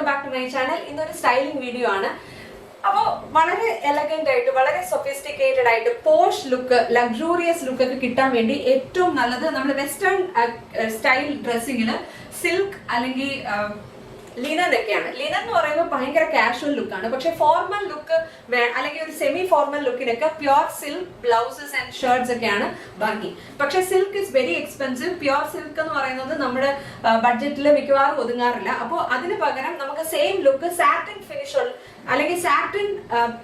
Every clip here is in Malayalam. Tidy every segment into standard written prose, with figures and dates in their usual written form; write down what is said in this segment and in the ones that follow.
Welcome back to my channel. ഇന്നൊരു സ്റ്റൈലിംഗ് വീഡിയോ ആണ്. അപ്പോൾ വളരെ എലഗന്റ് ആയിട്ട് വളരെ സൊഫിസ്റ്റിക്കേറ്റഡ് ആയിട്ട് പോഷ് ലുക്ക്, ലക്ഷൂറിയസ് ലുക്ക് ഒക്കെ കിട്ടാൻ വേണ്ടി ഏറ്റവും നല്ലത് നമ്മുടെ വെസ്റ്റേൺ സ്റ്റൈൽ ഡ്രസ്സിങ്ങിന് സിൽക്ക് അല്ലെങ്കിൽ ലിനൻ ഒക്കെയാണ്. ലിനൻ എന്ന് പറയുമ്പോൾ ഭയങ്കര കാഷ്വൽ ലുക്കാണ്. പക്ഷെ ഫോർമൽ ലുക്ക് അല്ലെങ്കിൽ ഒരു സെമി ഫോർമൽ ലുക്കിനൊക്കെ pure silk blouses and shirts ഒക്കെയാണ് ഭംഗി. പക്ഷെ silk is very expensive. Pure silk എന്ന് പറയുന്നത് നമ്മുടെ ബഡ്ജറ്റിൽ മിക്കവാറും ഒതുങ്ങാറില്ല. അപ്പോൾ അതിന് പകരം നമുക്ക് സെയിം ലുക്ക് സാറ്റിൻ ഫിനിഷ് അല്ലെങ്കിൽ സാറ്റിൻ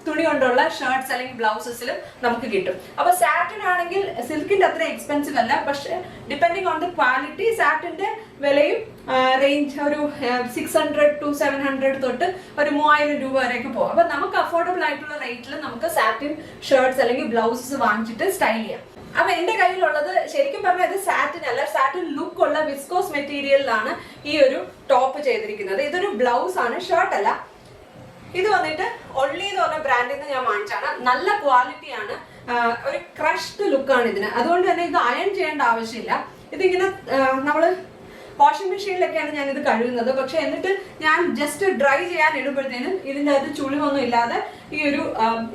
തുണി കൊണ്ടുള്ള ഷർട്ട്സ് അല്ലെങ്കിൽ ബ്ലൗസസിലും നമുക്ക് കിട്ടും. അപ്പൊ സാറ്റിൻ ആണെങ്കിൽ സിൽക്കിന്റെ അത്ര എക്സ്പെൻസീവ് അല്ല. പക്ഷെ ഡിപ്പെൻഡിങ് ഓൺ ദ ക്വാളിറ്റി സാറ്റിന്റെ വിലയും റേഞ്ച് ഒരു 600 to 700 തൊട്ട് ഒരു 3000 രൂപ വരെയൊക്കെ പോകും. അപ്പൊ നമുക്ക് അഫോർഡബിൾ ആയിട്ടുള്ള റേറ്റിൽ നമുക്ക് സാറ്റിൻ ഷർട്ട്സ് അല്ലെങ്കിൽ ബ്ലൗസസ് വാങ്ങിച്ചിട്ട് സ്റ്റൈൽ ചെയ്യാം. അപ്പൊ എന്റെ കയ്യിലുള്ളത് ശരിക്കും പറഞ്ഞാൽ ഇത് സാറ്റിൻ അല്ല, സാറ്റിൻ ലുക്ക് ഉള്ള വിസ്കോസ് മെറ്റീരിയലിലാണ് ഈ ഒരു ടോപ്പ് ചെയ്തിരിക്കുന്നത്. ഇതൊരു ബ്ലൗസ് ആണ്, ഷർട്ട് അല്ല. ഇത് വന്നിട്ട് ഒള്ളി എന്ന് പറഞ്ഞ ബ്രാൻഡിൽ നിന്ന് ഞാൻ വാങ്ങിച്ചാണ്. നല്ല ക്വാളിറ്റിയാണ്, ഒരു ക്രഷ്ഡ് ലുക്കാണ് ഇതിന്. അതുകൊണ്ട് തന്നെ ഇത് അയൺ ചെയ്യേണ്ട ആവശ്യമില്ല. ഇതിങ്ങനെ നമ്മള് വാഷിംഗ് മെഷീനിലൊക്കെയാണ് ഞാൻ ഇത് കഴുകുന്നത്. പക്ഷെ എന്നിട്ട് ഞാൻ ജസ്റ്റ് ഡ്രൈ ചെയ്യാൻ ഇടുമ്പോഴത്തേനും ഇതിൻ്റെ അത് ചുളിവൊന്നും ഇല്ലാതെ ഈ ഒരു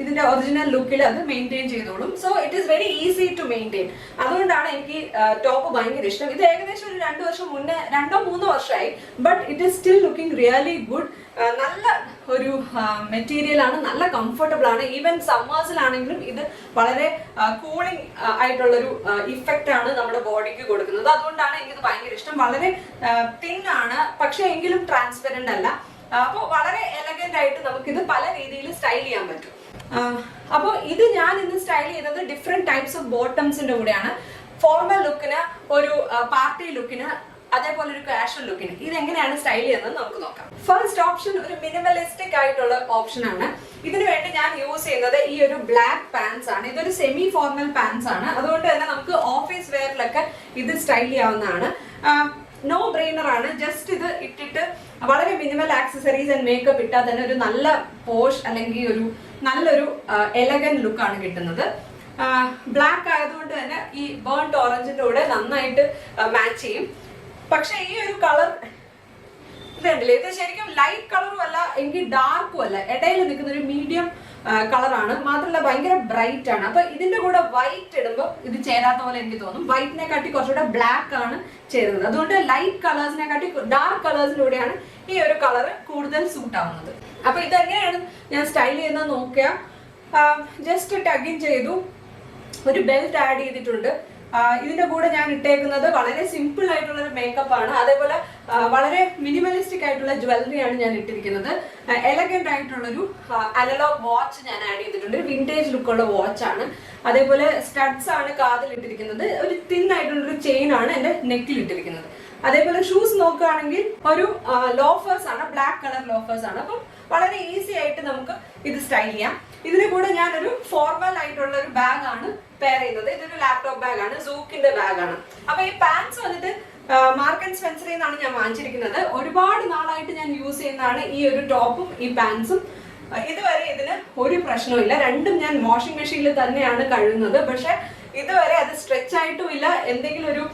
ഇതിന്റെ ഒറിജിനൽ ലുക്കിൽ അത് മെയിൻറ്റെയിൻ ചെയ്തോളും. So it is very easy to maintain. അതുകൊണ്ടാണ് എനിക്ക് ടോപ്പ് ഭയങ്കര ഇഷ്ടം. ഇത് ഏകദേശം ഒരു 2 വർഷം മുന്നേ, 2-3 വർഷമായി. But it is still looking really good. നല്ല ഒരു മെറ്റീരിയൽ ആണ്, നല്ല കംഫർട്ടബിൾ ആണ്. ഈവൻ സമ്മേഴ്സിലാണെങ്കിലും ഇത് വളരെ കൂളിംഗ് ആയിട്ടുള്ളൊരു ഇഫക്റ്റ് ആണ് നമ്മുടെ ബോഡിക്ക് കൊടുക്കുന്നത്. അതുകൊണ്ടാണ് എനിക്കിത് ഭയങ്കര ഇഷ്ടം. വളരെ തിൻ ആണ്, പക്ഷെ എങ്കിലും ട്രാൻസ്പെറന്റ് അല്ല. അപ്പോൾ വളരെ എലഗന്റ് ആയിട്ട് നമുക്കിത് പല രീതിയിൽ സ്റ്റൈൽ ചെയ്യാൻ പറ്റും. അപ്പോൾ ഇത് ഞാൻ ഇന്ന് സ്റ്റൈൽ ചെയ്യുന്നത് ഡിഫറെന്റ് ടൈപ്സ് ഓഫ് ബോട്ടംസിന്റെ കൂടെയാണ്. ഫോർമൽ ലുക്കിന്, ഒരു പാർട്ടി ലുക്കിന്, അതേപോലെ ഒരു കാഷ്വൽ ലുക്കിന് ഇത് എങ്ങനെയാണ് സ്റ്റൈൽ ചെയ്യുന്നത് നമുക്ക് നോക്കാം. ഫസ്റ്റ് ഓപ്ഷൻ ഒരു മിനിമലിസ്റ്റിക് ആയിട്ടുള്ള ഓപ്ഷൻ ആണ്. ഇതിനു വേണ്ടി ഞാൻ യൂസ് ചെയ്യുന്നത് ഈ ഒരു ബ്ലാക്ക് പാൻസ് ആണ്. ഇതൊരു സെമി ഫോർമൽ പാൻസ് ആണ്. അതുകൊണ്ട് തന്നെ നമുക്ക് ഓഫീസ് വെയറിലൊക്കെ ഇത് സ്റ്റൈൽ ചെയ്യാവുന്നതാണ്. നോ ബ്രെയിനർ ആണ്. ജസ്റ്റ് ഇത് ഇട്ടിട്ട് വളരെ മിനിമൽ ആക്സസറീസ് ആൻഡ് മേക്കപ്പ് ഇട്ടാൽ തന്നെ ഒരു നല്ല പോഷ് അല്ലെങ്കിൽ ഒരു നല്ലൊരു എലഗന്റ് ലുക്കാണ് കിട്ടുന്നത്. ബ്ലാക്ക് ആയതുകൊണ്ട് തന്നെ ഈ ബേൺഡ് ഓറഞ്ചിന്റെ കൂടെ നന്നായിട്ട് മാച്ച് ചെയ്യും. പക്ഷെ ഈ ഒരു കളർ ഇതുണ്ടല്ലേ, ഇത് ശരിക്കും ലൈറ്റ് കളറും അല്ല എങ്കിൽ ഡാർക്കും അല്ല, ഇടയിൽ നിൽക്കുന്ന ഒരു മീഡിയം കളറാണ്. മാത്രമല്ല ഭയങ്കര ബ്രൈറ്റ് ആണ്. അപ്പൊ ഇതിന്റെ കൂടെ വൈറ്റ് ഇടുമ്പോൾ ഇത് ചേരാത്ത പോലെ എനിക്ക് തോന്നും. വൈറ്റിനെ കാട്ടി കുറച്ചുകൂടെ ബ്ലാക്ക് ആണ് ചേരുന്നത്. അതുകൊണ്ട് ലൈറ്റ് കളേഴ്സിനെ കാട്ടി ഡാർക്ക് കളേഴ്സിലൂടെയാണ് ഈ ഒരു കളർ കൂടുതൽ സൂട്ട് ആവുന്നത്. അപ്പൊ ഇതെങ്ങനെയാണ് ഞാൻ സ്റ്റൈൽ ചെയ്യുന്നത് നോക്കുക. ജസ്റ്റ് ടഗിൻ ചെയ്തു, ഒരു ബെൽറ്റ് ആഡ് ചെയ്തിട്ടുണ്ട്. ഇതിന്റെ കൂടെ ഞാൻ ഇട്ടേക്കുന്നത് വളരെ സിമ്പിൾ ആയിട്ടുള്ള ഒരു മേക്കപ്പ് ആണ്. അതേപോലെ വളരെ മിനിമലിസ്റ്റിക് ആയിട്ടുള്ള ജ്വല്ലറിയാണ് ഞാൻ ഇട്ടിരിക്കുന്നത്. എലഗന്റ് ആയിട്ടുള്ളൊരു അനലോഗ് വാച്ച് ഞാൻ ആഡ് ചെയ്തിട്ടുണ്ട്. ഒരു വിന്റേജ് ലുക്കുള്ള വാച്ച് ആണ്. അതേപോലെ സ്റ്റഡ്സ് ആണ് കാതിൽ ഇട്ടിരിക്കുന്നത്. ഒരു തിൻ ആയിട്ടുള്ളൊരു ചെയിൻ ആണ് എന്റെ നെക്കിൽ ഇട്ടിരിക്കുന്നത്. അതേപോലെ ഷൂസ് നോക്കുകയാണെങ്കിൽ ഒരു ലോഫേഴ്സ് ആണ്, ബ്ലാക്ക് കളർ ലോഫേഴ്സ് ആണ്. അപ്പം വളരെ ഈസി ആയിട്ട് നമുക്ക് ഇത് സ്റ്റൈൽ ചെയ്യാം. ഇതിന് കൂടെ ഞാനൊരു ഫോർമൽ ആയിട്ടുള്ള ഒരു ബാഗ് ആണ് പെയർ ചെയ്യുന്നത്. ഇതൊരു ലാപ്ടോപ്പ് ബാഗ് ആണ്, സൂക്കിന്റെ ബാഗ് ആണ്. അപ്പൊ ഈ പാൻസ് വന്നിട്ട് മാർക്ക് ആൻഡ് സ്പെൻസറിൽ നിന്നാണ് ഞാൻ വാങ്ങിച്ചിരിക്കുന്നത്. ഒരുപാട് നാളായിട്ട് ഞാൻ യൂസ് ചെയ്യുന്നതാണ് ഈ ഒരു ടോപ്പും ഈ പാൻസും. ഇതുവരെ ഇതിന് ഒരു പ്രശ്നവും ഇല്ല. രണ്ടും ഞാൻ വാഷിംഗ് മെഷീനിൽ തന്നെയാണ് കഴുകുന്നത്. പക്ഷെ ഇതുവരെ അത് സ്ട്രെച്ച് ആയിട്ടും ഇല്ല, എന്തെങ്കിലും ഒരു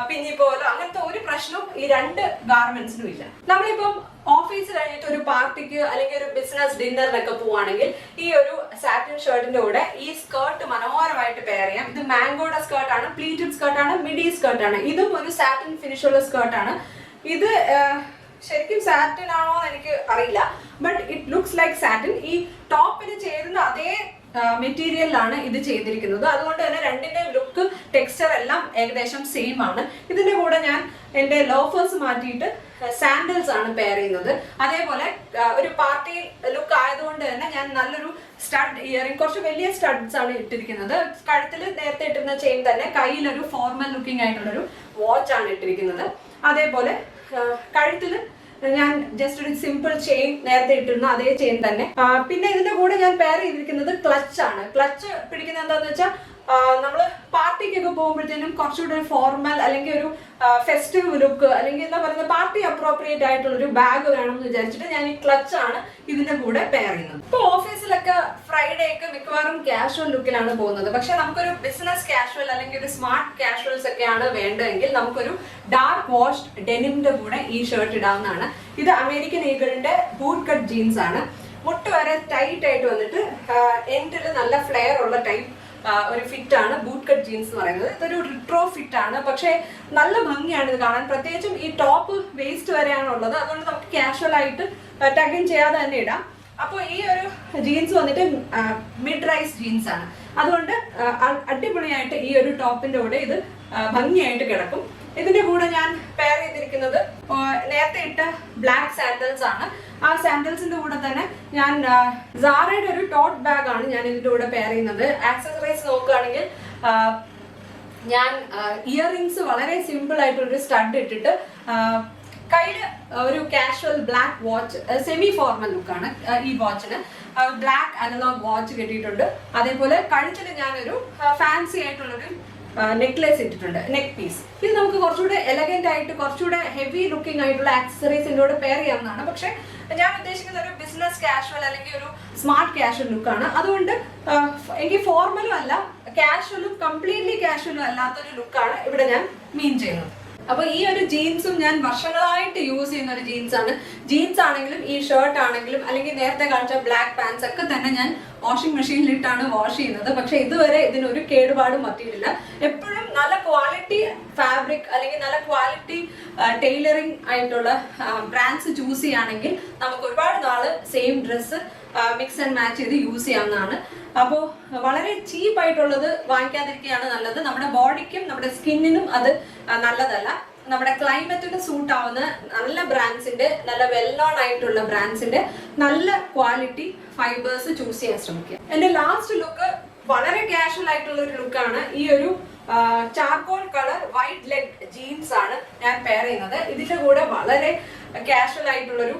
പിഞ്ഞി പോലോ അങ്ങനത്തെ ഒരു പ്രശ്നവും ഈ രണ്ട് ഗാർമെന്റ്സിനും ഇല്ല. നമ്മളിപ്പം ഓഫീസ് കഴിഞ്ഞിട്ട് ഒരു പാർട്ടിക്ക് അല്ലെങ്കിൽ ഒരു ബിസിനസ് ഡിന്നറിനൊക്കെ പോവാണെങ്കിൽ ഈ ഒരു സാറ്റിൻ ഷർട്ടിന്റെ കൂടെ ഈ സ്കേർട്ട് മനോഹരമായിട്ട് പെയർ ചെയ്യാം. ഇത് മാംഗോയുടെ സ്കേർട്ട് ആണ്, പ്ലീറ്റഡ് സ്കേർട്ട് ആണ്, മിഡി സ്കേർട്ട് ആണ്. ഇതും ഒരു സാറ്റിൻ ഫിനിഷ് ഉള്ള സ്കേർട്ട് ആണ്. ഇത് ശരിക്കും സാറ്റിൻ ആണോ എന്ന് എനിക്ക് അറിയില്ല, but it looks like satin. ഈ ടോപ്പിന് ചേരുന്ന അതേ മെറ്റീരിയലിലാണ് ഇത് ചെയ്തിരിക്കുന്നത്. അതുകൊണ്ട് തന്നെ രണ്ടിന്റെ ലുക്ക്, ടെക്സ്ചർ എല്ലാം ഏകദേശം സെയിം ആണ്. ഇതിന്റെ കൂടെ ഞാൻ എന്റെ ലോഫേഴ്സ് മാറ്റിയിട്ട് സാൻഡൽസ് ആണ് പെയർ ചെയ്യുന്നത്. അതേപോലെ ഒരു പാർട്ടി ലുക്ക് ആയതുകൊണ്ട് തന്നെ ഞാൻ നല്ലൊരു സ്റ്റഡ് ഇയറിംഗ്, കുറച്ച് വലിയ സ്റ്റഡ്സ് ആണ് ഇട്ടിരിക്കുന്നത്. കഴുത്തിൽ നേരത്തെ ഇട്ടിരുന്ന ചെയിൻ തന്നെ, കയ്യിലൊരു ഫോർമൽ ലുക്കിംഗ് ആയിട്ടുള്ളൊരു വാച്ച് ആണ് ഇട്ടിരിക്കുന്നത്. അതേപോലെ കഴുത്തിൽ ഞാൻ ജസ്റ്റ് ഒരു സിമ്പിൾ ചെയിൻ, നേരത്തെ ഇട്ടിരുന്ന അതേ ചെയിൻ തന്നെ. പിന്നെ ഇതിന്റെ കൂടെ ഞാൻ പെയർ ചെയ്തിരിക്കുന്നത് ക്ലച്ച് ആണ്. ക്ലച്ച് പിടിക്കുന്നത് എന്താന്ന് വെച്ചാൽ നമ്മൾ പാർട്ടിക്കൊക്കെ പോകുമ്പോഴത്തേനും കുറച്ചുകൂടെ ഫോർമൽ അല്ലെങ്കിൽ ഒരു ഫെസ്റ്റീവ് ലുക്ക് അല്ലെങ്കിൽ എന്താ പറയുക പാർട്ടി അപ്രോപ്രിയേറ്റ് ആയിട്ടുള്ള ഒരു ബാഗ് വേണമെന്ന് വിചാരിച്ചിട്ട് ഞാൻ ഈ ക്ലച്ച് ആണ് ഇതിന്റെ കൂടെ പെയർ ചെയ്യുന്നത്. ഇപ്പൊ ഓഫീസിലൊക്കെ ഫ്രൈഡേ ഒക്കെ മിക്കവാറും കാഷ്വൽ ലുക്കിലാണ് പോകുന്നത്. പക്ഷെ നമുക്കൊരു ബിസിനസ് കാഷ്വൽ അല്ലെങ്കിൽ ഒരു സ്മാർട്ട് കാഷ്വൽസ് ഒക്കെയാണ് വേണ്ടതെങ്കിൽ നമുക്കൊരു ഡാർക്ക് വാഷ്ഡ് ഡെനിമിന്റെ കൂടെ ഈ ഷർട്ട് ഇടാവുന്നതാണ്. ഇത് അമേരിക്കൻ ഈഗിളിന്റെ ബൂട്ട് കട്ട് ജീൻസ് ആണ്. മുട്ട് വരെ ടൈറ്റ് ആയിട്ട് വന്നിട്ട് എൻഡിൽ നല്ല ഫ്ലെയർ ഉള്ള ടൈപ്പ് ഒരു ഫിറ്റ് ആണ് ബൂട്ട് കട്ട് ജീൻസ് എന്ന് പറയുന്നത്. ഇതൊരു റിട്രോ ഫിറ്റ് ആണ്, പക്ഷേ നല്ല ഭംഗിയാണ് ഇത് കാണാൻ. പ്രത്യേകിച്ചും ഈ ടോപ്പ് വേസ്റ്റ് വരെയാണ് ഉള്ളത്, അതുകൊണ്ട് നമുക്ക് കാഷ്വൽ ആയിട്ട് ടഗിൻ ചെയ്യാതെ തന്നെ ഇടാം. അപ്പോൾ ഈ ഒരു ജീൻസ് വന്നിട്ട് മിഡ് റൈസ് ജീൻസ് ആണ്, അതുകൊണ്ട് അടിപൊളിയായിട്ട് ഈ ഒരു ടോപ്പിന്റെ കൂടെ ഇത് ഭംഗിയായിട്ട് കിടക്കും. ഇതിന്റെ കൂടെ ഞാൻ പെയർ ചെയ്തിരിക്കുന്നത് നേരത്തെ ഇട്ട ബ്ലാക്ക് സാൻഡൽസ് ആണ്. ആ സാൻഡൽസിന്റെ കൂടെ തന്നെ ഞാൻ സാറയുടെ ഒരു ടോട്ട് ബാഗ് ആണ് ഞാൻ ഇതിന്റെ കൂടെ പെയർ ചെയ്യുന്നത്. ആക്സസറീസ് നോക്കുകയാണെങ്കിൽ ഞാൻ ഇയറിംഗ്സ് വളരെ സിമ്പിൾ ആയിട്ടൊരു സ്റ്റഡ് ഇട്ടിട്ട് കയ്യില് ഒരു casual black watch, semi formal ലുക്കാണ് ഈ വാച്ചിന്. ബ്ലാക്ക് അനലോഗ് വാച്ച് കിട്ടിയിട്ടുണ്ട്. അതേപോലെ കഴുത്തിൽ ഞാനൊരു ഫാൻസി ആയിട്ടുള്ളൊരു നെക്ലേസ് ഇട്ടിട്ടുണ്ട്, നെക്ക് പീസ്. ഇത് നമുക്ക് കുറച്ചുകൂടെ എലഗന്റ് ആയിട്ട് കുറച്ചുകൂടെ ഹെവി ലുക്കിംഗ് ആയിട്ടുള്ള ആക്സസറീസിൻ്റെ കൂടെ പെയർ ചെയ്യാവുന്നതാണ്. പക്ഷെ ഞാൻ ഉദ്ദേശിക്കുന്ന ഒരു ബിസിനസ് കാഷ്വൽ അല്ലെങ്കിൽ ഒരു സ്മാർട്ട് കാഷ്വൽ ലുക്കാണ്. അതുകൊണ്ട് എനിക്ക് ഫോർമലും അല്ല കാഷ്വലും കംപ്ലീറ്റ്ലി കാഷ്വലും അല്ലാത്തൊരു ലുക്കാണ് ഇവിടെ ഞാൻ മീൻ ചെയ്യുന്നത്. അപ്പൊ ഈ ഒരു ജീൻസും ഞാൻ വർഷങ്ങളായിട്ട് യൂസ് ചെയ്യുന്ന ഒരു ജീൻസ് ആണ്. ജീൻസ് ആണെങ്കിലും ഈ ഷർട്ട് ആണെങ്കിലും അല്ലെങ്കിൽ നേരത്തെ കാണിച്ച ബ്ലാക്ക് പാൻസ് ഒക്കെ തന്നെ ഞാൻ വാഷിംഗ് മെഷീനിലിട്ടാണ് വാഷ് ചെയ്യുന്നത്. പക്ഷെ ഇതുവരെ ഇതിനൊരു കേടുപാടും പറ്റിയിട്ടില്ല. എപ്പോഴും നല്ല ക്വാളിറ്റി ഫാബ്രിക് അല്ലെങ്കിൽ നല്ല ക്വാളിറ്റി ടൈലറിംഗ് ആയിട്ടുള്ള ബ്രാൻഡ്സ് ചൂസ് ചെയ്യുകയാണെങ്കിൽ നമുക്ക് ഒരുപാട് നാള് same dress mix and match ചെയ്ത് യൂസ് ചെയ്യാവുന്നതാണ്. അപ്പോൾ വളരെ ചീപ്പായിട്ടുള്ളത് വാങ്ങിക്കാതിരിക്കുകയാണ് നല്ലത്. നമ്മുടെ ബോഡിക്കും നമ്മുടെ സ്കിന്നിനും അത് നല്ലതല്ല. നമ്മുടെ ക്ലൈമറ്റിന് സൂട്ട് ആവുന്ന നല്ല ബ്രാൻഡ്സിന്റെ, നല്ല വെൽ നോൺ ആയിട്ടുള്ള ബ്രാൻഡ്സിന്റെ നല്ല ക്വാളിറ്റി ഫൈബേഴ്സ് ചൂസ് ചെയ്യാൻ ശ്രമിക്കുക. എന്റെ ലാസ്റ്റ് ലുക്ക് വളരെ കാഷ്വൽ ആയിട്ടുള്ള ഒരു ലുക്കാണ്. ഈ ഒരു charcoal colour white leg jeans ആണ് ഞാൻ പെയർ ചെയ്യുന്നത്. ഇതിന്റെ കൂടെ വളരെ കാഷ്വൽ ആയിട്ടുള്ളൊരു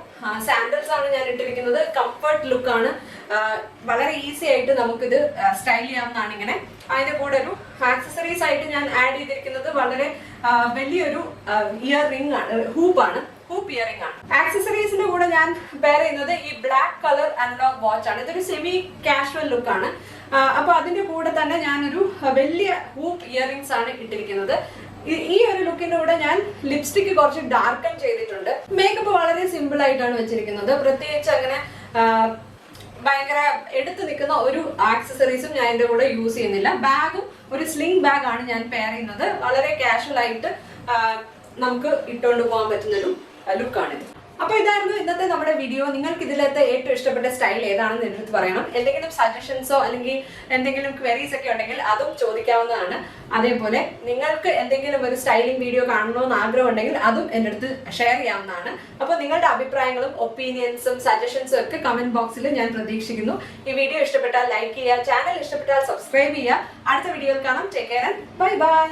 സാൻഡൽസ് ആണ് ഞാൻ ഇട്ടിരിക്കുന്നത്. കംഫർട്ട് ലുക്കാണ്, വളരെ ഈസി ആയിട്ട് നമുക്കിത് സ്റ്റൈൽ ചെയ്യാവുന്നതാണ്. ഇങ്ങനെ അതിന്റെ കൂടെ ഒരു ആക്സസറീസ് ആയിട്ട് ഞാൻ ആഡ് ചെയ്തിരിക്കുന്നത് വളരെ വലിയൊരു ഇയർ റിംഗ് ആണ്, ഹൂപ്പ് ഇയറിംഗ് ആണ്. ആക്സസറീസിന്റെ കൂടെ ഞാൻ പെയർ ചെയ്യുന്നത് ഈ ബ്ലാക്ക് കളർ അനലോഗ് വാച്ച് ആണ്. ഇതൊരു സെമി കാഷ്വൽ ലുക്കാണ്. അപ്പൊ അതിന്റെ കൂടെ തന്നെ ഞാനൊരു വലിയ ഹൂപ്പ് ഇയറിംഗ്സ് ആണ് ഇട്ടിരിക്കുന്നത്. ഈ ഒരു ലുക്കിന്റെ കൂടെ ഞാൻ ലിപ്സ്റ്റിക് കുറച്ച് ഡാർക്കൺ ചെയ്തിട്ടുണ്ട്. മേക്കപ്പ് വളരെ സിമ്പിൾ ആയിട്ടാണ് വെച്ചിരിക്കുന്നത്. പ്രത്യേകിച്ച് അങ്ങനെ ഭയങ്കര എടുത്തു നിൽക്കുന്ന ഒരു ആക്സസറീസും ഞാൻ ഇതിന്റെ കൂടെ യൂസ് ചെയ്യുന്നില്ല. ബാഗും ഒരു സ്ലിംഗ് ബാഗ് ആണ് ഞാൻ പെയർ ചെയ്യുന്നത്. വളരെ കാഷ്വൽ ആയിട്ട് നമുക്ക് ഇട്ടുകൊണ്ട് പോകാൻ പറ്റുന്നൊരു ലുക്കാണിത്. അപ്പൊ ഇതായിരുന്നു ഇന്നത്തെ നമ്മുടെ വീഡിയോ. നിങ്ങൾക്ക് ഇതിലത്തെ ഏറ്റവും ഇഷ്ടപ്പെട്ട സ്റ്റൈൽ ഏതാണെന്ന് എൻ്റെ അടുത്ത് പറയണം. എന്തെങ്കിലും സജഷൻസോ അല്ലെങ്കിൽ എന്തെങ്കിലും ക്വയറീസ് ഒക്കെ ഉണ്ടെങ്കിൽ അതും ചോദിക്കാവുന്നതാണ്. അതേപോലെ നിങ്ങൾക്ക് എന്തെങ്കിലും ഒരു സ്റ്റൈലിംഗ് വീഡിയോ കാണണമെന്ന് ആഗ്രഹം ഉണ്ടെങ്കിൽ അതും എൻ്റെ അടുത്ത് ഷെയർ ചെയ്യാവുന്നതാണ്. അപ്പോൾ നിങ്ങളുടെ അഭിപ്രായങ്ങളും ഒപ്പീനിയൻസും സജഷൻസും ഒക്കെ കമന്റ് ബോക്സിൽ ഞാൻ പ്രതീക്ഷിക്കുന്നു. ഈ വീഡിയോ ഇഷ്ടപ്പെട്ടാൽ ലൈക്ക് ചെയ്യുക, ചാനൽ ഇഷ്ടപ്പെട്ടാൽ സബ്സ്ക്രൈബ് ചെയ്യുക. അടുത്ത വീഡിയോയിൽ കാണാം. Take care and bye bye.